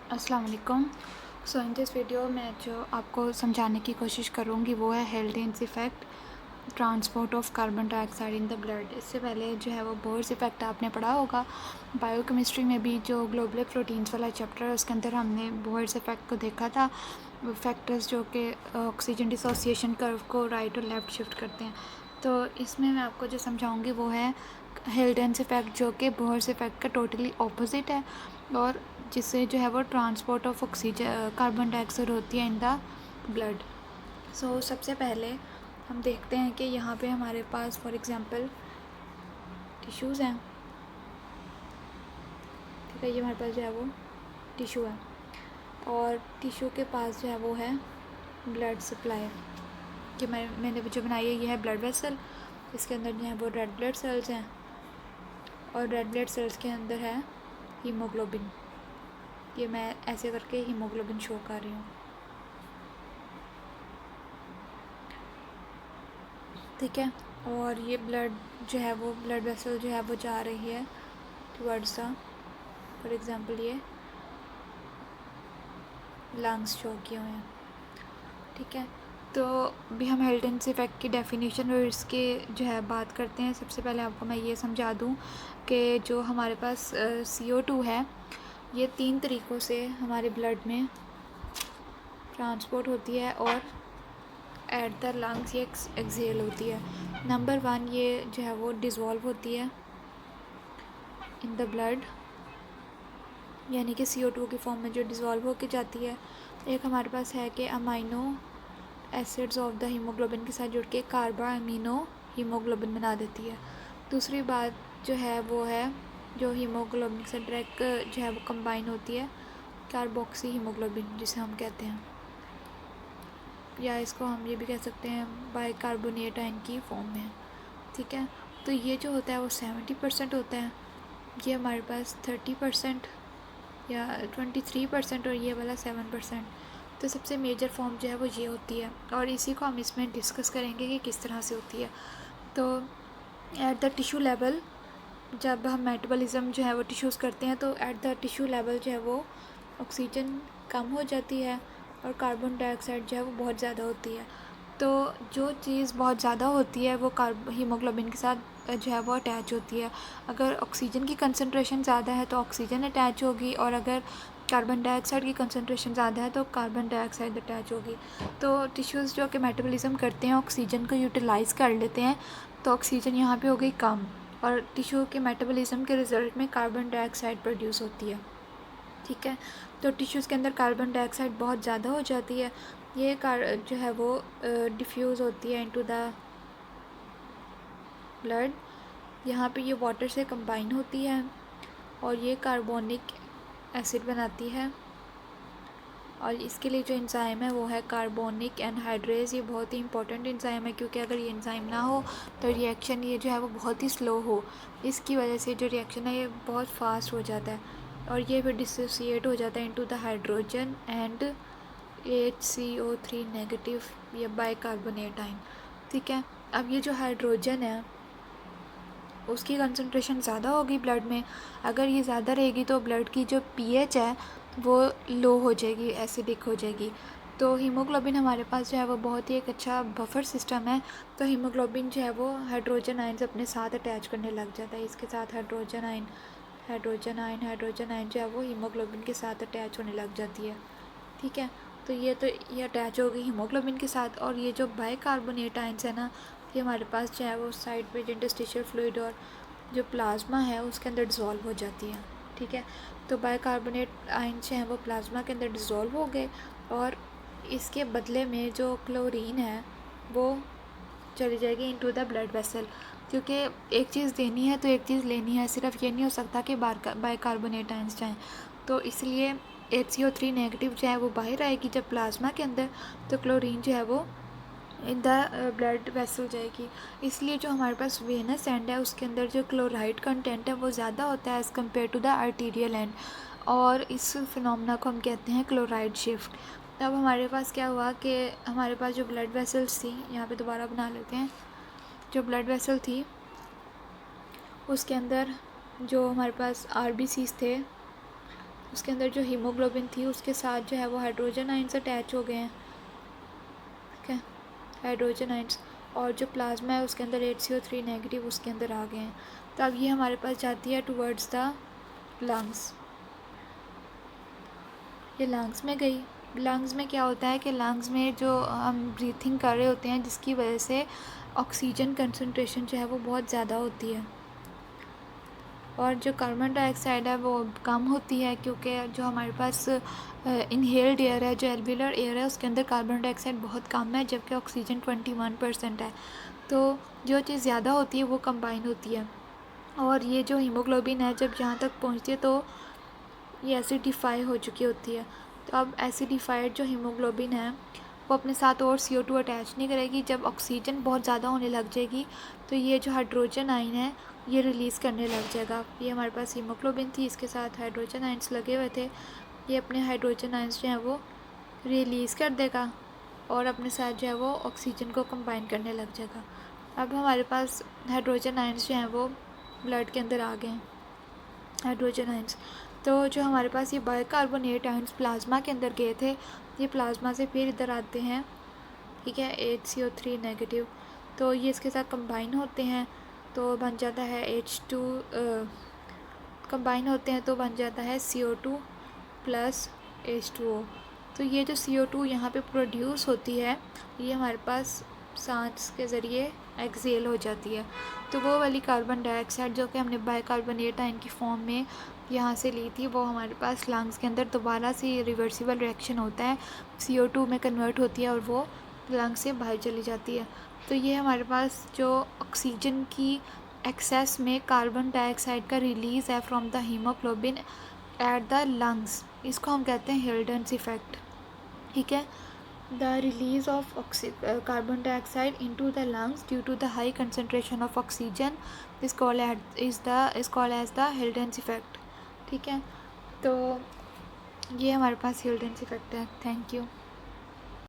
अस्सलाम वालेकुम। सो in this video मैं जो आपको समझाने की कोशिश करूँगी वो है Haldane's effect transport of carbon dioxide in the blood. इससे पहले जो है वो बोर्स इफ़ेक्ट आपने पढ़ा होगा। बायोकेमिस्ट्री में भी जो ग्लोबुलर प्रोटीन्स वाला चैप्टर है उसके अंदर हमने बोर्स इफ़ेक्ट को देखा था। फैक्टर्स जो कि ऑक्सीजन डिसोसिएशन कर्व को राइट और लेफ़्ट शिफ्ट करते हैं। तो इसमें मैं आपको जो समझाऊँगी वो है हेल्डेन्स इफ़ेक्ट, जो कि बोर्स इफ़ेक्ट का टोटली ऑपोजिट है और जिससे जो है वो transport of oxygen carbon dioxide होती है इन द ब्लड। सो सबसे पहले हम देखते हैं कि यहाँ पे हमारे पास फॉर एग्ज़ाम्पल टिश्यूज़ हैं। ठीक है, ये हमारे पास जो है वो टिश्यू है और टिश्यू के पास जो है वो है ब्लड सप्लाई कि मैंने जो बनाई है ये है ब्लड वेसल। इसके अंदर जो है वो रेड ब्लड सेल्स हैं और रेड ब्लड सेल्स के अंदर है हीमोग्लोबिन। ये मैं ऐसे करके हीमोग्लोबिन शो कर रही हूँ। ठीक है, और ये ब्लड जो है वो ब्लड वेसल जो है वो जा रही है टुवर्ड्स द फॉर एग्ज़ाम्पल ये लंग्स शो किए हुए हैं। ठीक है, तो अभी हम हेल्डेन्स इफ़ेक्ट की डेफिनेशन और इसके जो है बात करते हैं। सबसे पहले आपको मैं ये समझा दूँ कि जो हमारे पास CO2 है ये 3 तरीक़ों से हमारे ब्लड में ट्रांसपोर्ट होती है और एट द लंग्स ये एक्सहेल होती है। नंबर 1 ये जो है वो डिज़ोल्व होती है इन द ब्लड, यानी कि CO2 की फॉर्म में जो डिज़ोल्व होके जाती है। एक हमारे पास है कि amino acids of the haemoglobin के साथ जुड़ के कार्बा अमीनो हीमोग्लोबिन बना देती है। दूसरी बात जो है वो है जो हीमोग्लोबिन से डायरेक्ट जो है वो कंबाइन होती है कार्बोक्सी हीमोग्लोबिन जिसे हम कहते हैं, या इसको हम ये भी कह सकते हैं बाइकार्बोनेट आयन की फॉर्म में। ठीक है, तो ये जो होता है वो 70% होता है, ये हमारे पास 30% या 23% और ये वाला 7%। तो सबसे मेजर फॉर्म जो है वो ये होती है और इसी को हम इसमें डिस्कस करेंगे कि किस तरह से होती है। तो एट द टिश्यू लेवल जब हम मेटाबॉलिज्म जो है वो टिश्यूज़ करते हैं तो एट द टिश्यू लेवल जो है वो ऑक्सीजन कम हो जाती है और कार्बन डाइऑक्साइड जो है वो बहुत ज़्यादा होती है। तो जो चीज़ बहुत ज़्यादा होती है वो हीमोग्लोबिन के साथ जो है वो अटैच होती है। अगर ऑक्सीजन की कंसंट्रेशन ज़्यादा है तो ऑक्सीजन अटैच होगी और अगर कार्बन डाइऑक्साइड की कंसंट्रेशन ज़्यादा है तो कार्बन डाइऑक्साइड अटैच होगी। तो टिश्यूज़ जो कि मेटाबॉलिज्म करते हैं ऑक्सीजन को यूटिलाइज़ कर लेते हैं, तो ऑक्सीजन यहाँ पे हो गई कम और टिश्यू के मेटाबॉलिज्म के रिज़ल्ट में कार्बन डाइऑक्साइड प्रोड्यूस होती है। ठीक है, तो टिश्यूज़ के अंदर कार्बन डाइऑक्साइड बहुत ज़्यादा हो जाती है। ये जो है वो डिफ्यूज़ होती है इनटू द ब्लड। यहाँ पे ये वाटर से कंबाइन होती है और ये कार्बोनिक एसिड बनाती है और इसके लिए जो एंजाइम है वो है कार्बोनिक एनहाइड्रेज। ये बहुत ही इंपॉर्टेंट एंजाइम है क्योंकि अगर ये एंजाइम ना हो तो रिएक्शन ये जो है वो बहुत ही स्लो हो, इसकी वजह से जो रिएक्शन है ये बहुत फास्ट हो जाता है और ये फिर डिसोसिएट हो जाता है into the hydrogen and HCO3 negative या बाइकार्बोनेट आयन। ठीक है, अब ये जो हाइड्रोजन है उसकी कंसंट्रेशन ज़्यादा होगी ब्लड में। अगर ये ज़्यादा रहेगी तो ब्लड की जो pH है वो लो हो जाएगी, एसिडिक हो जाएगी। तो हीमोग्लोबिन हमारे पास जो है वो बहुत ही एक अच्छा बफर सिस्टम है। तो हीमोग्लोबिन जो है वो हाइड्रोजन आयन अपने साथ अटैच करने लग जाता है। इसके साथ हाइड्रोजन आयन जो है वो हीमोग्लोबिन के साथ अटैच होने लग जाती है। ठीक है, तो ये अटैच हो गई हीमोग्लोबिन के साथ और ये जो बाइकार्बोनेट आयन्स है ना ये हमारे पास जो है वो साइड पे इंटरस्टिशियल फ्लूइड और जो प्लाज्मा है उसके अंदर डिज़ोल्व हो जाती है। ठीक है, तो बाइकार्बोनेट आयन जो हैं वो प्लाज्मा के अंदर डिज़ोल्व हो गए और इसके बदले में जो क्लोरीन है वो चली जाएगी इनटू द ब्लड वेसल, क्योंकि एक चीज़ देनी है तो एक चीज़ लेनी है। सिर्फ ये नहीं हो सकता कि बाइकार्बोनेट आयन्स जाएँ, तो इसलिए HCO3 नेगेटिव जो है वो बाहर आएगी जब प्लाज्मा के अंदर, तो क्लोरीन जो है वो इन द ब्लड वेसल जाएगी। इसलिए जो हमारे पास वेनस एंड है उसके अंदर जो क्लोराइड कंटेंट है वो ज़्यादा होता है as compare to the arterial end, और इस फिनोमेना को हम कहते हैं क्लोराइड शिफ्ट। तब हमारे पास क्या हुआ कि हमारे पास जो ब्लड वेसल्स थी, यहाँ पे दोबारा बना लेते हैं, जो ब्लड वेसल थी उसके अंदर जो हमारे पास RBCs थे उसके अंदर जो हीमोग्लोबिन थी उसके साथ जो है वो हाइड्रोजन आयंस अटैच हो गए हैं, ठीक है, हाइड्रोजन आयंस, और जो प्लाज्मा है उसके अंदर HCO3 नेगेटिव उसके अंदर आ गए हैं। तो अब ये हमारे पास जाती है टुवर्ड्स द लंग्स, ये लंग्स में गई। लंग्स में क्या होता है कि लंग्स में जो हम ब्रीथिंग कर रहे होते हैं जिसकी वजह से ऑक्सीजन कंसंट्रेशन जो है वो बहुत ज़्यादा होती है, और जो कार्बन डाइऑक्साइड है वो कम होती है, क्योंकि जो हमारे पास इनहेल्ड एयर है, जो एल्वियुलर एयर है उसके अंदर कार्बन डाइऑक्साइड बहुत कम है, जबकि ऑक्सीजन 21% है। तो जो चीज़ ज़्यादा होती है वो कंबाइन होती है, और ये जो हीमोग्लोबिन है जब यहाँ तक पहुँचती है तो ये एसिडिफाई हो चुकी होती है। तो अब एसिडिफाइड जो हीमोग्लोबिन है वो अपने साथ और CO2 अटैच नहीं करेगी। जब ऑक्सीजन बहुत ज़्यादा होने लग जाएगी तो ये जो हाइड्रोजन आयन है ये रिलीज़ करने लग जाएगा। ये हमारे पास हीमोग्लोबिन थी, इसके साथ हाइड्रोजन आयंस लगे हुए थे, ये अपने हाइड्रोजन आयंस जो हैं वो रिलीज़ कर देगा और अपने साथ जो है वो ऑक्सीजन को कंबाइन करने लग जाएगा। अब हमारे पास हाइड्रोजन आयंस जो हैं वो ब्लड के अंदर आ गए हैं, हाइड्रोजन आयंस। तो जो हमारे पास ये बाइकार्बोनेट आयंस प्लाज्मा के अंदर गए थे, ये प्लाज्मा से फिर इधर आते हैं, ठीक है, HCO3 नेगेटिव, तो ये इसके साथ कंबाइन होते हैं तो बन जाता है H2, कंबाइन होते हैं तो बन जाता है CO2 प्लस H2O। तो ये जो CO2 यहाँ पे प्रोड्यूस होती है ये हमारे पास सांस के ज़रिए एक्सेल हो जाती है। तो वो वाली कार्बन डाइऑक्साइड जो कि हमने बाइकार्बोनेट आयन की फॉर्म में यहाँ से ली थी वो हमारे पास लंग्स के अंदर दोबारा से रिवर्सिबल रिएक्शन होता है, CO2 में कन्वर्ट होती है और वो लंग्स से बाहर चली जाती है। तो ये हमारे पास जो ऑक्सीजन की एक्सेस में कार्बन डाइऑक्साइड का रिलीज़ है from the haemoglobin at the lungs, इसको हम कहते हैं हिल्डन्स इफेक्ट, ठीक है। The release of carbon dioxide into the lungs due to the high concentration of oxygen is called as the Hildens effect, ठीक है। तो ये हमारे पास हिल्डन्स इफेक्ट है। Thank you.